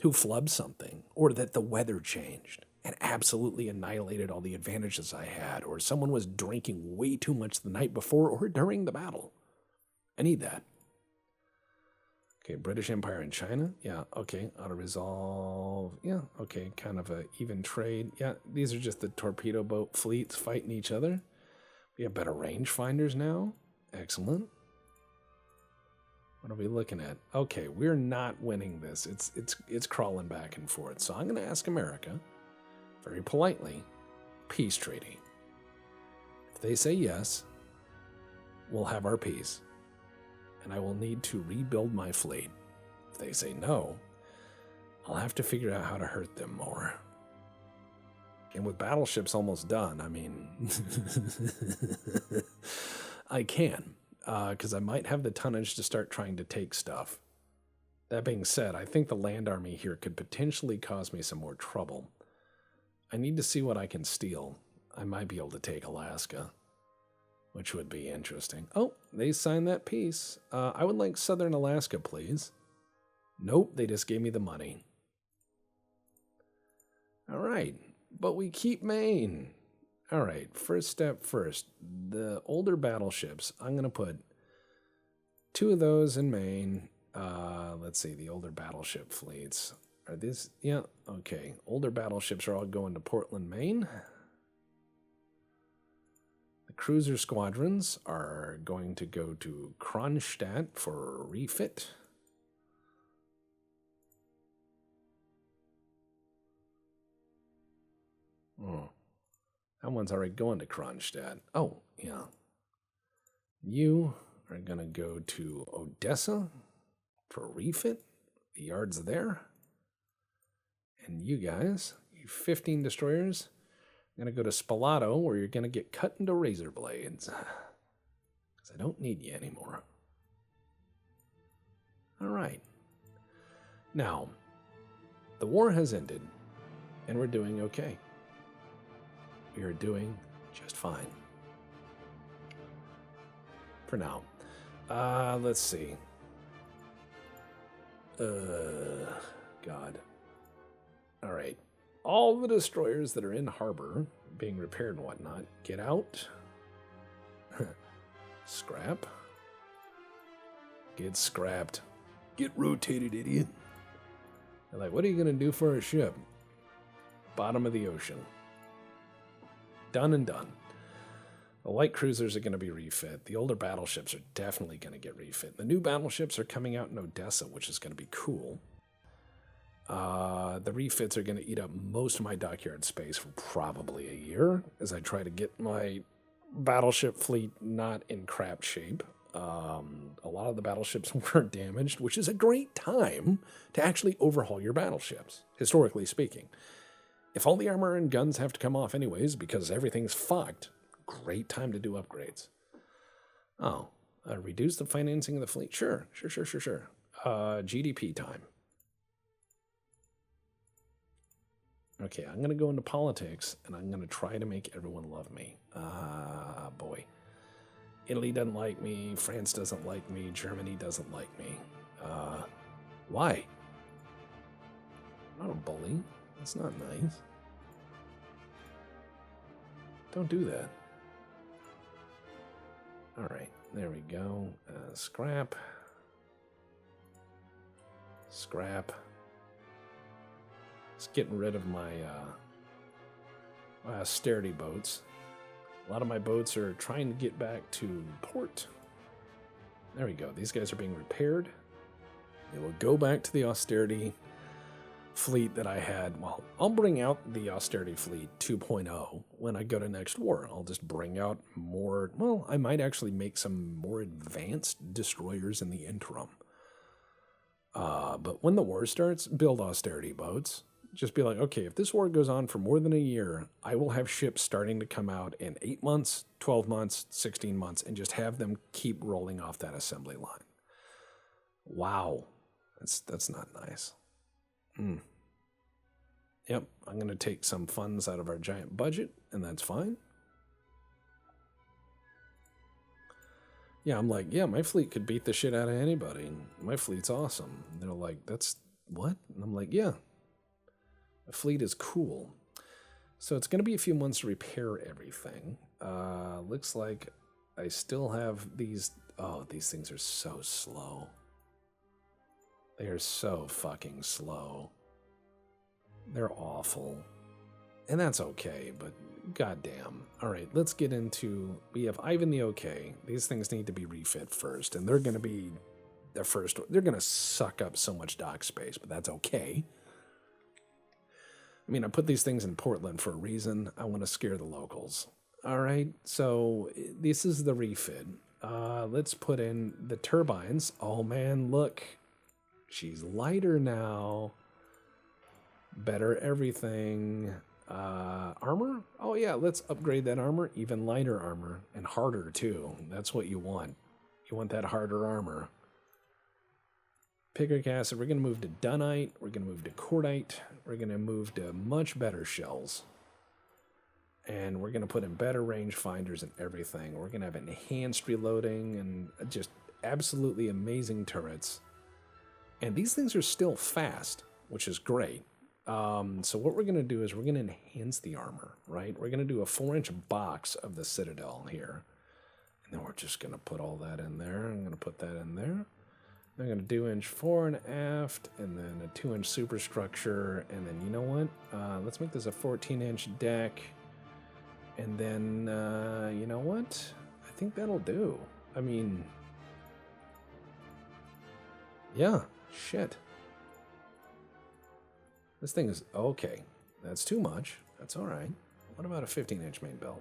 who flubbed something, or that the weather changed and absolutely annihilated all the advantages I had, or someone was drinking way too much the night before or during the battle. I need that. Okay, British Empire and China. Yeah, okay. Auto-resolve. Yeah, okay. Kind of a even trade. Yeah, these are just the torpedo boat fleets fighting each other. We have better rangefinders now. Excellent. What are we looking at? Okay, we're not winning this. It's crawling back and forth. So I'm going to ask America, very politely, peace treaty. If they say yes, we'll have our peace. And I will need to rebuild my fleet. If they say no, I'll have to figure out how to hurt them more. And with battleships almost done, I mean, I can, because I might have the tonnage to start trying to take stuff. That being said, I think the land army here could potentially cause me some more trouble. I need to see what I can steal. I might be able to take Alaska, which would be interesting. Oh, they signed that peace. I would like Southern Alaska, please. Nope, they just gave me the money. All right, but we keep Maine. All right, first step first. The older battleships, I'm going to put 2 of those in Maine. Let's see, the older battleship fleets. Are these? Yeah, okay. Older battleships are all going to Portland, Maine. Cruiser squadrons are going to go to Kronstadt for refit. Oh, that one's already going to Kronstadt. Oh, yeah. You are going to go to Odessa for refit. The yard's there. And you guys, you 15 destroyers, I'm going to go to Spalato, where you're going to get cut into razor blades. Because I don't need you anymore. All right. Now, the war has ended, and we're doing okay. We are doing just fine. For now. Let's see. God. All right. All the destroyers that are in harbor, being repaired and whatnot, get out. Scrap. Get scrapped. Get rotated, idiot. They're like, what are you going to do for a ship? Bottom of the ocean. Done and done. The light cruisers are going to be refit. The older battleships are definitely going to get refit. The new battleships are coming out in Odessa, which is going to be cool. The refits are going to eat up most of my dockyard space for probably a year as I try to get my battleship fleet not in crap shape. A lot of the battleships were damaged, which is a great time to actually overhaul your battleships, historically speaking. If all the armor and guns have to come off anyways because everything's fucked, great time to do upgrades. Oh, reduce the financing of the fleet? Sure. GDP time. Okay, I'm going to go into politics, and I'm going to try to make everyone love me. Boy. Italy doesn't like me. France doesn't like me. Germany doesn't like me. Why? I'm not a bully. That's not nice. Don't do that. All right, there we go. Scrap. Just getting rid of my austerity boats. A lot of my boats are trying to get back to port. There we go. These guys are being repaired. They will go back to the austerity fleet that I had. Well, I'll bring out the austerity fleet 2.0 when I go to next war. I'll just bring out more. Well, I might actually make some more advanced destroyers in the interim. But when the war starts, build austerity boats. Just be like, okay, if this war goes on for more than a year, I will have ships starting to come out in 8 months, 12 months, 16 months, and just have them keep rolling off that assembly line. Wow. That's not nice. Yep, I'm going to take some funds out of our giant budget, and that's fine. Yeah, I'm like, yeah, my fleet could beat the shit out of anybody. My fleet's awesome. And they're like, that's what? And I'm like, yeah. The fleet is cool. So it's going to be a few months to repair everything. Looks like I still have these. Oh, these things are so slow. They are so fucking slow. They're awful. And that's okay, but goddamn. All right, let's get into. We have Ivan the OK. These things need to be refit first, and they're going to be the first. They're going to suck up so much dock space, but that's okay. I mean, I put these things in Portland for a reason. I want to scare the locals. All right, so this is the refit. Let's put in the turbines. Oh, man, look. She's lighter now. Better everything. Armor? Oh, yeah, let's upgrade that armor. Even lighter armor. And harder, too. That's what you want. You want that harder armor. Picric acid, we're going to move to dunite, we're going to move to cordite, we're going to move to much better shells. And we're going to put in better range finders and everything. We're going to have enhanced reloading and just absolutely amazing turrets. And these things are still fast, which is great. So what we're going to do is we're going to enhance the armor, right? We're going to do a 4-inch box of the Citadel here. And then we're just going to put all that in there. I'm going to put that in there. I'm going to do inch fore and aft, and then a 2-inch superstructure, and then you know what? Let's make this a 14-inch deck, and then you know what? I think that'll do. I mean, yeah, shit. This thing is okay. That's too much. That's all right. What about a 15-inch main belt?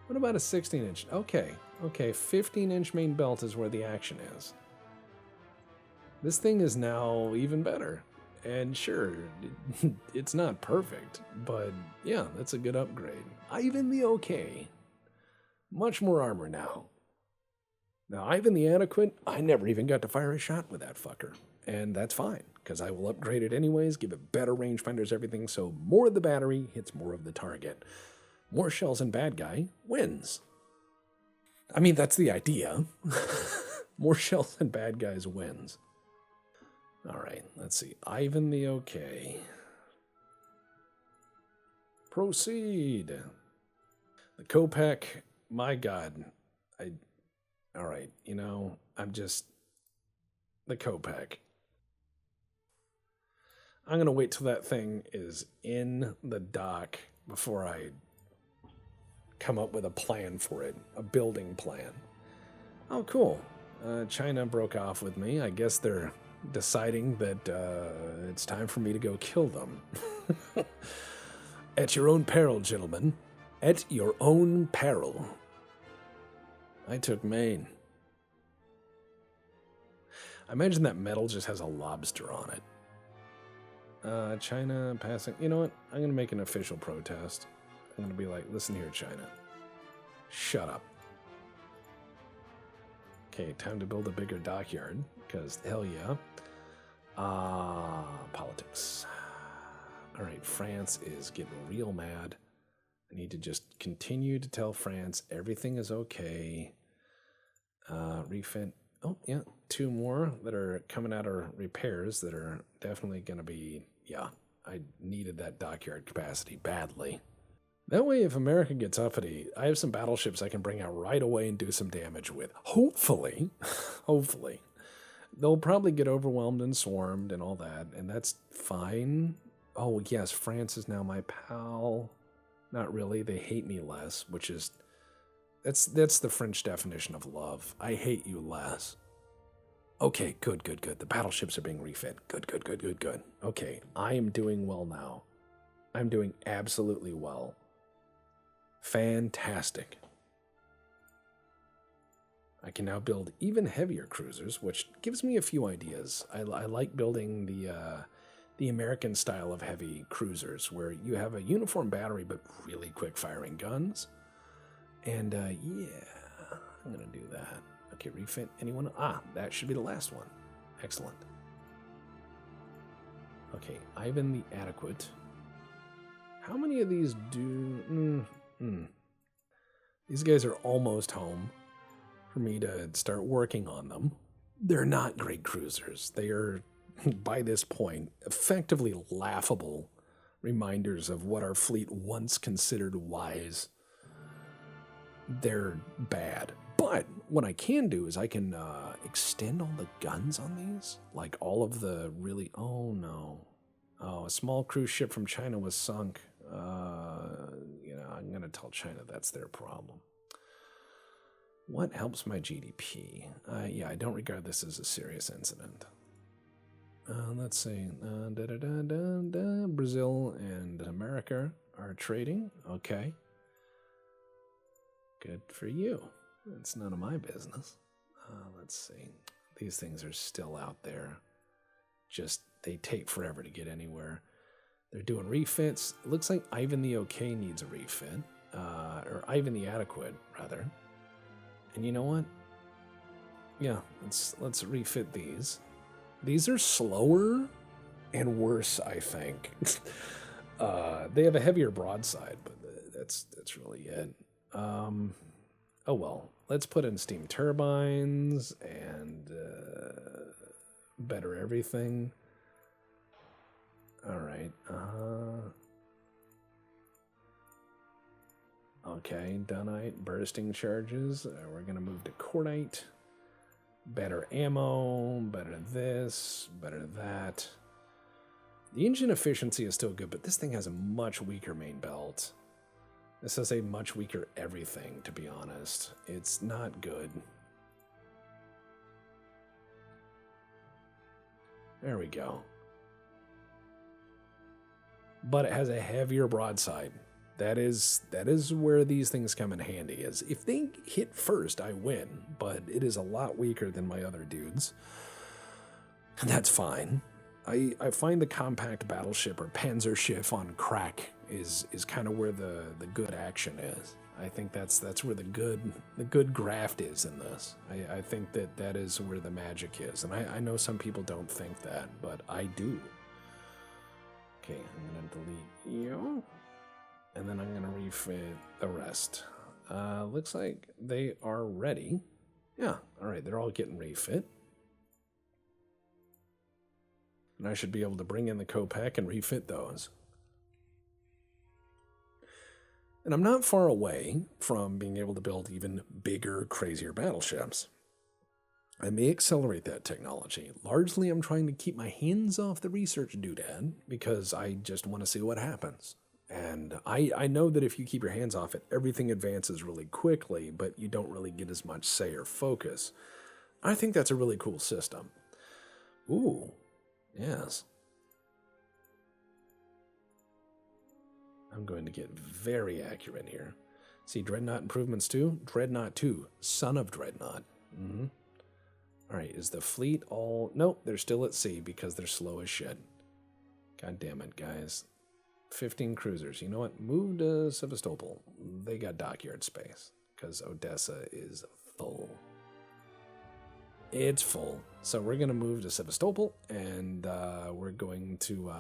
What about a 16-inch? Okay, 15-inch main belt is where the action is. This thing is now even better. And sure, it's not perfect, but yeah, that's a good upgrade. Ivan the OK. Much more armor now. Now, Ivan the Adequate, I never even got to fire a shot with that fucker. And that's fine, because I will upgrade it anyways, give it better rangefinders, everything, so more of the battery hits more of the target. More shells and bad guy wins. I mean, that's the idea. More shells and bad guys wins. All right, let's see. Ivan the OK. Proceed. The Kopek, my God. All right, you know, the Kopek. I'm going to wait till that thing is in the dock before I come up with a plan for it, a building plan. Oh, cool. China broke off with me. I guess they're deciding that it's time for me to go kill them. At your own peril, gentlemen. At your own peril. I took Maine. I imagine that medal just has a lobster on it. China passing. You know what? I'm going to make an official protest. I'm going to be like, listen here, China. Shut up. Okay, time to build a bigger dockyard, because hell yeah. Politics. All right, France is getting real mad. I need to just continue to tell France everything is okay. Refit. Oh, yeah, 2 more that are coming out of repairs that are definitely going to be, yeah, I needed that dockyard capacity badly. That way, if America gets uppity, I have some battleships I can bring out right away and do some damage with. Hopefully, hopefully. They'll probably get overwhelmed and swarmed and all that, and that's fine. Oh, yes, France is now my pal. Not really, they hate me less, which is... That's the French definition of love. I hate you less. Okay, good. The battleships are being refit. Good. Okay, I am doing well now. I'm doing absolutely well. Fantastic. I can now build even heavier cruisers, which gives me a few ideas. I like building the American style of heavy cruisers, where you have a uniform battery but really quick firing guns. And yeah, I'm gonna do that. Okay, refit. Anyone? That should be the last one. Excellent. Okay, Ivan the Adequate. How many of these do... These guys are almost home for me to start working on them. They're not great cruisers. They are, by this point, effectively laughable reminders of what our fleet once considered wise. They're bad. But what I can do is I can extend all the guns on these. Like all of the really... Oh, no. Oh, a small cruise ship from China was sunk. I'm going to tell China that's their problem. What helps my GDP? Yeah, I don't regard this as a serious incident. Let's see. Brazil and America are trading. Okay. Good for you. It's none of my business. Let's see. These things are still out there. Just, they take forever to get anywhere. They're doing refits. It looks like Ivan the OK needs a refit. Or Ivan the Adequate, rather. And you know what? Yeah, let's refit these. These are slower and worse, I think. They have a heavier broadside, but that's really it. Oh well, let's put in steam turbines and better everything. All right. Okay, Dunite, bursting charges. We're going to move to Cordite. Better ammo, better this, better that. The engine efficiency is still good, but this thing has a much weaker main belt. This has a much weaker everything, to be honest. It's not good. There we go. But it has a heavier broadside. That is where these things come in handy. Is if they hit first, I win, but it is a lot weaker than my other dudes. And that's fine. I find the compact battleship or Panzerschiff on crack is kind of where the good action is. I think that's where the good graft is in this. I think that is where the magic is. And I know some people don't think that, but I do. Okay, I'm going to delete you. And then I'm going to refit the rest. Looks like they are ready. Yeah, all right, they're all getting refit. And I should be able to bring in the Copac and refit those. And I'm not far away from being able to build even bigger, crazier battleships. I may accelerate that technology. Largely, I'm trying to keep my hands off the research doodad because I just want to see what happens. And I know that if you keep your hands off it, everything advances really quickly, but you don't really get as much say or focus. I think that's a really cool system. Ooh, yes. I'm going to get very accurate here. See, Dreadnought improvements too? Dreadnought 2, Son of Dreadnought. Mm-hmm. All right, is the fleet all... Nope, they're still at sea because they're slow as shit. God damn it, guys. 15 cruisers. You know what? Move to Sevastopol. They got dockyard space because Odessa is full. It's full. So we're going to move to Sevastopol, and we're going to...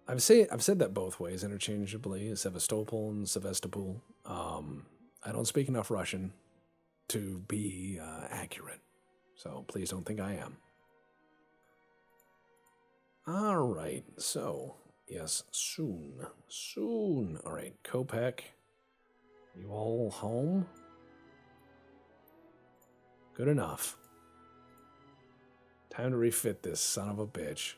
I've said that both ways interchangeably, Sevastopol and Sevastopol. I don't speak enough Russian to be accurate, so please don't think I am. All right, so, yes, soon. All right, Kopek, you all home? Good enough. Time to refit this son of a bitch.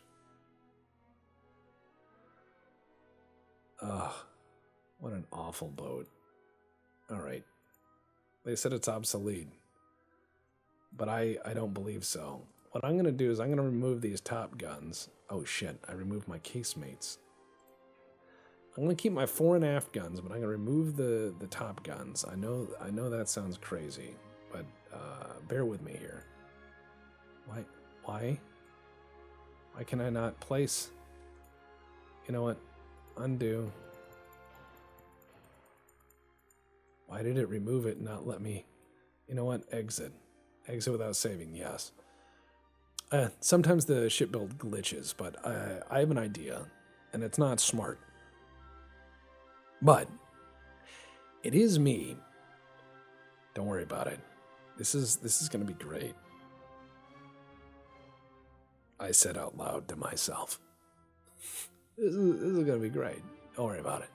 Ugh, what an awful boat. All right. They said it's obsolete, but I don't believe so. What I'm going to do is I'm going to remove these top guns. Oh, shit. I removed my casemates. I'm going to keep my fore and aft guns, but I'm going to remove the top guns. I know that sounds crazy, but bear with me here. Why? Why can I not place? You know what? Undo. Why did it remove it and not let me? You know what? Exit. Exit without saving, yes. Sometimes the ship build glitches, but I have an idea, and it's not smart. But it is me. Don't worry about it. This is going to be great. I said out loud to myself. This is going to be great. Don't worry about it.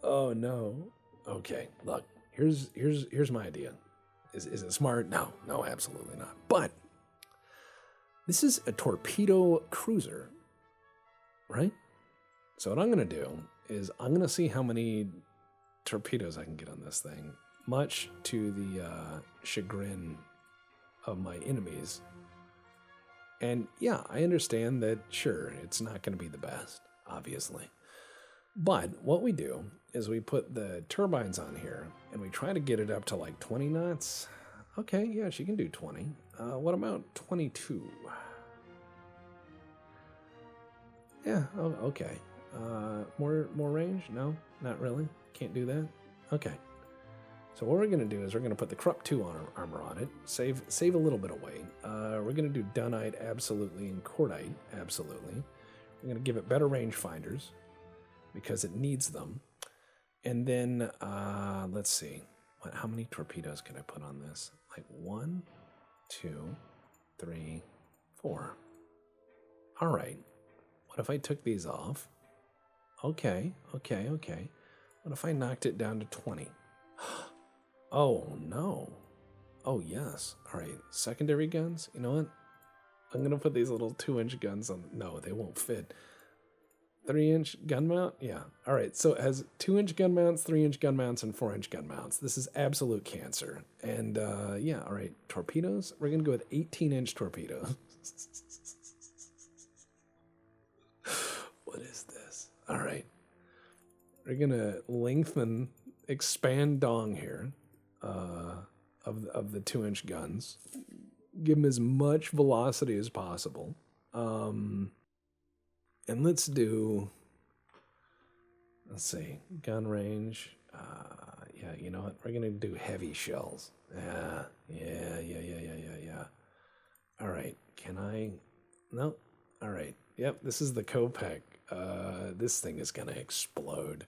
Oh no. Okay, look. Here's my idea. Is it smart? No, absolutely not. But this is a torpedo cruiser, right? So what I'm going to do is I'm going to see how many torpedoes I can get on this thing, much to the chagrin of my enemies. And yeah, I understand that, sure, it's not going to be the best, obviously. But what we do is we put the turbines on here, and we try to get it up to like 20 knots. Okay, yeah, she can do 20. What about 22? Yeah, oh, okay. More range? No, not really. Can't do that. Okay. So what we're going to do is we're going to put the Krupp 2 armor on it, save a little bit of weight. We're going to do Dunite absolutely and Cordite absolutely. We're going to give it better range finders because it needs them. And then let's see, how many torpedoes can I put on this? Like 1, 2, 3, 4. All right. What if I took these off? Okay. What if I knocked it down to 20? Oh, no. Oh, yes. All right. Secondary guns? You know what? I'm going to put these little 2-inch guns on. No, they won't fit. 3-inch gun mount? Yeah. All right. So it has 2-inch gun mounts, 3-inch gun mounts, and 4-inch gun mounts. This is absolute cancer. And yeah, all right. Torpedoes? We're going to go with 18-inch torpedoes. What is this? All right. We're going to expand dong here of the 2-inch guns. Give them as much velocity as possible. And let's see, gun range. Yeah, you know what? We're going to do heavy shells. Yeah. All right. Can I? No. All right. Yep, this is the Kopek. This thing is going to explode.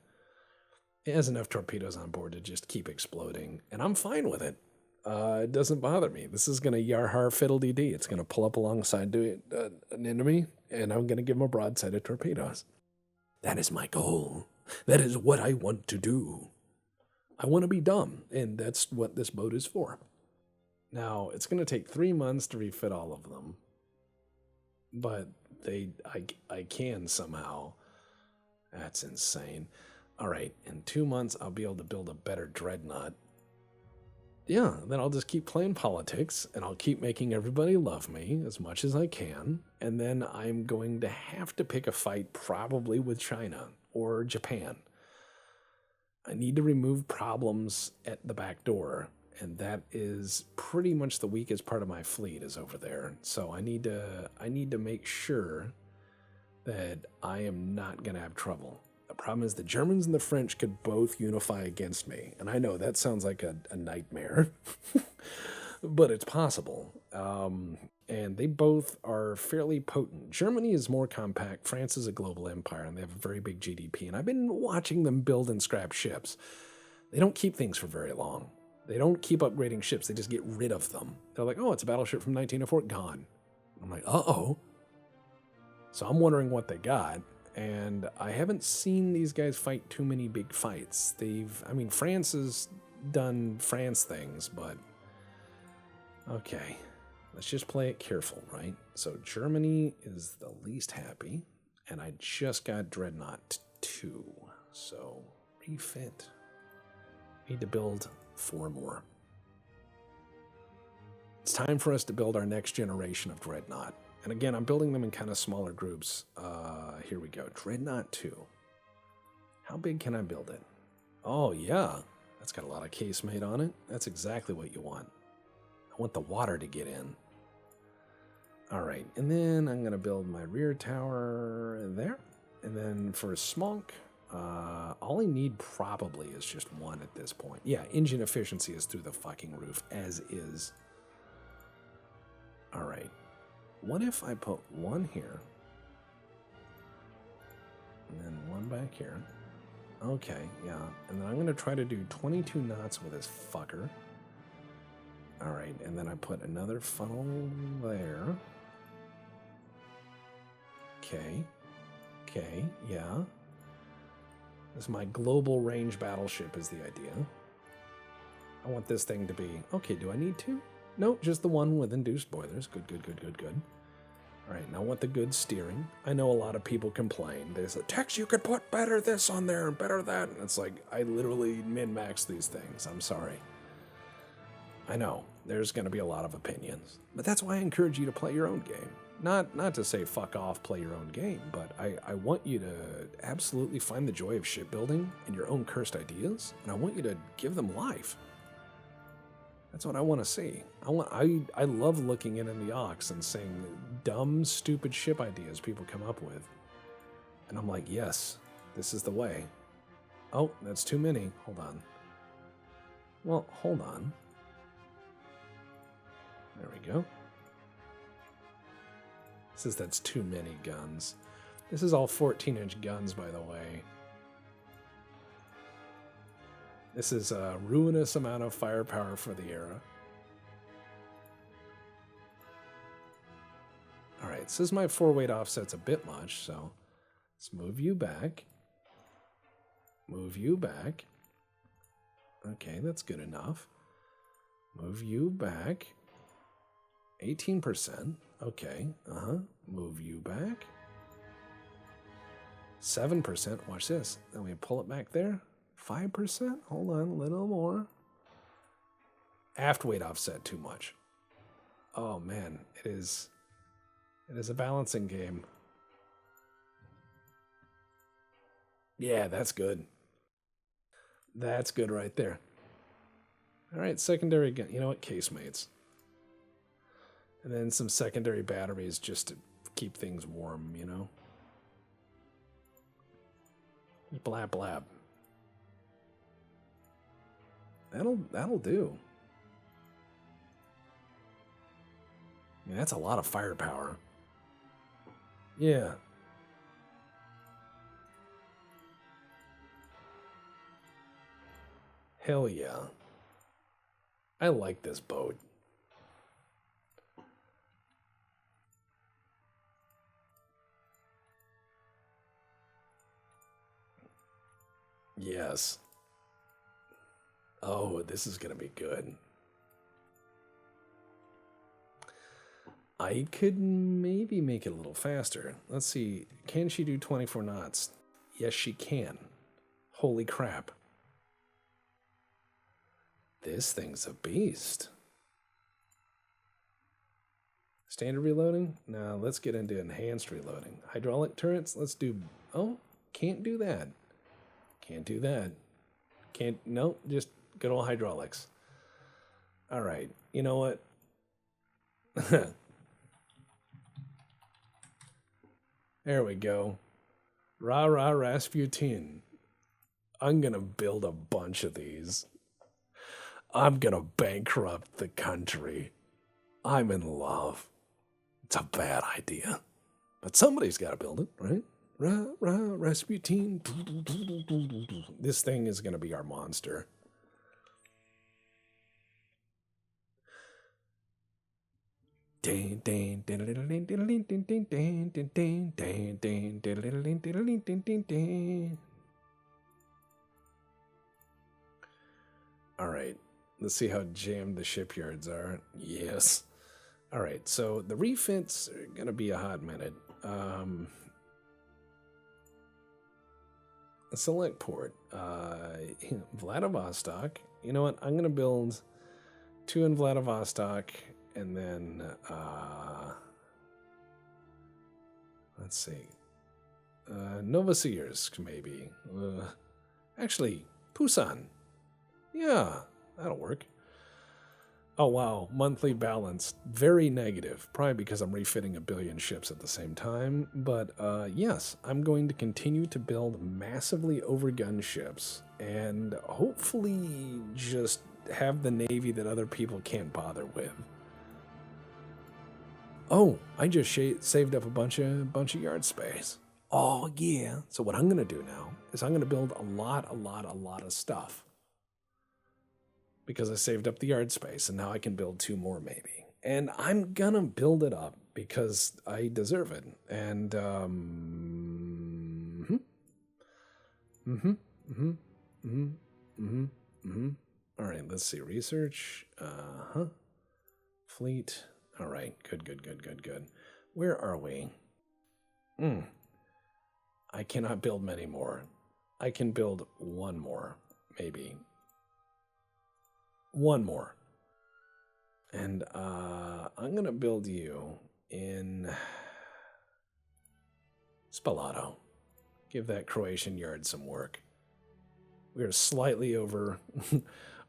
It has enough torpedoes on board to just keep exploding, and I'm fine with it. It doesn't bother me. This is going to yar-har fiddle-dee-dee. It's going to pull up alongside an enemy, and I'm going to give him a broadside of torpedoes. That is my goal. That is what I want to do. I want to be dumb, and that's what this boat is for. Now, it's going to take 3 months to refit all of them, but I can somehow. That's insane. All right, in 2 months, I'll be able to build a better dreadnought. Yeah, then I'll just keep playing politics, and I'll keep making everybody love me as much as I can, and then I'm going to have to pick a fight probably with China or Japan. I need to remove problems at the back door, and that is pretty much the weakest part of my fleet is over there. So I need to make sure that I am not going to have trouble. The problem is the Germans and the French could both unify against me. And I know that sounds like a nightmare, but it's possible. And they both are fairly potent. Germany is more compact. France is a global empire, and they have a very big GDP. And I've been watching them build and scrap ships. They don't keep things for very long. They don't keep upgrading ships. They just get rid of them. They're like, oh, it's a battleship from 1904, gone. I'm like, uh-oh. So I'm wondering what they got. And I haven't seen these guys fight too many big fights. France has done France things, but okay. Let's just play it careful, right? So Germany is the least happy, and I just got Dreadnought 2. So refit. Need to build 4 more. It's time for us to build our next generation of Dreadnought. And again, I'm building them in kind of smaller groups. Here we go. Dreadnought 2. How big can I build it? Oh, yeah. That's got a lot of casemate on it. That's exactly what you want. I want the water to get in. All right. And then I'm going to build my rear tower there. And then for Smunk, all I need probably is just 1 at this point. Yeah, engine efficiency is through the fucking roof, as is. All right. What if I put 1 here, and then 1 back here? Okay, yeah. And then I'm going to try to do 22 knots with this fucker. All right, and then I put another funnel there. Okay, yeah. This is my global range battleship is the idea. I want this thing to be... Okay, do I need 2? Nope, just the 1 with induced boilers. Good. All right, now I want the good steering. I know a lot of people complain. They say, Tex, you could put better this on there and better that. And it's like, I literally min-max these things. I'm sorry. I know, there's going to be a lot of opinions. But that's why I encourage you to play your own game. Not to say fuck off, play your own game, but I want you to absolutely find the joy of shipbuilding and your own cursed ideas, and I want you to give them life. That's what I want to see. I love looking in the Ox and seeing dumb, stupid ship ideas people come up with. And I'm like, yes, this is the way. Oh, that's too many. Hold on. Well, hold on. There we go. It says that's too many guns. This is all 14-inch guns, by the way. This is a ruinous amount of firepower for the era. All right, says my 4-weight offset's a bit much, so let's move you back. Move you back. Okay, that's good enough. Move you back. 18%. Okay, Move you back. 7%. Watch this. Then we pull it back there. 5%? Hold on, a little more. Aft weight offset too much. Oh man, it is a balancing game. Yeah, that's good. That's good right there. All right, secondary gun. You know what? Casemates. And then some secondary batteries just to keep things warm, you know? Blab blab. That'll do. I mean, that's a lot of firepower. Yeah. Hell yeah. I like this boat. Yes. Oh, this is going to be good. I could maybe make it a little faster. Let's see. Can she do 24 knots? Yes, she can. Holy crap. This thing's a beast. Standard reloading? No, let's get into enhanced reloading. Hydraulic turrets? Let's do... Oh, can't do that. Can't do that. Can't... No, just good old hydraulics. All right, you know what? There we go. Rah, rah, Rasputin. I'm gonna build a bunch of these. I'm gonna bankrupt the country. I'm in love. It's a bad idea. But somebody's gotta build it, right? Rah, rah, Rasputin. This thing is gonna be our monster. All right, let's see how jammed the shipyards are. Yes. All right, so the refits are gonna be a hot minute. Select port. Vladivostok. You know what? I'm gonna build 2 in Vladivostok, and then let's see. Novosibirsk, maybe. Actually, Pusan. Yeah, that'll work. Oh, wow. Monthly balance. Very negative. Probably because I'm refitting 1 billion ships at the same time. But yes, I'm going to continue to build massively overgunned ships and hopefully just have the Navy that other people can't bother with. Oh, I just saved up a bunch of yard space. Oh, yeah. So what I'm going to do now is I'm going to build a lot of stuff. Because I saved up the yard space, and now I can build 2 more maybe. And I'm gonna build it up because I deserve it. And all right, let's see. Research. Fleet. All right, good. Where are we? I cannot build many more. I can build 1 more, maybe. 1 more. And I'm going to build you in Spalato. Give that Croatian yard some work. We are slightly over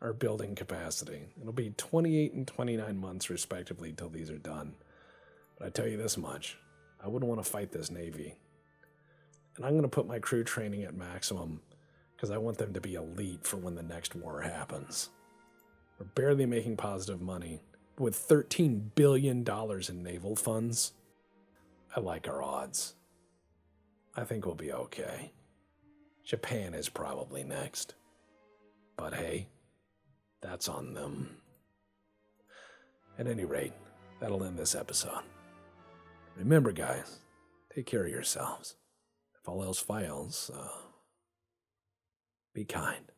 our building capacity. It'll be 28 and 29 months respectively till these are done. But I tell you this much, I wouldn't want to fight this Navy. And I'm going to put my crew training at maximum because I want them to be elite for when the next war happens. We're barely making positive money. With $13 billion in naval funds, I like our odds. I think we'll be okay. Japan is probably next. But hey, that's on them. At any rate, that'll end this episode. Remember, guys, take care of yourselves. If all else fails, be kind.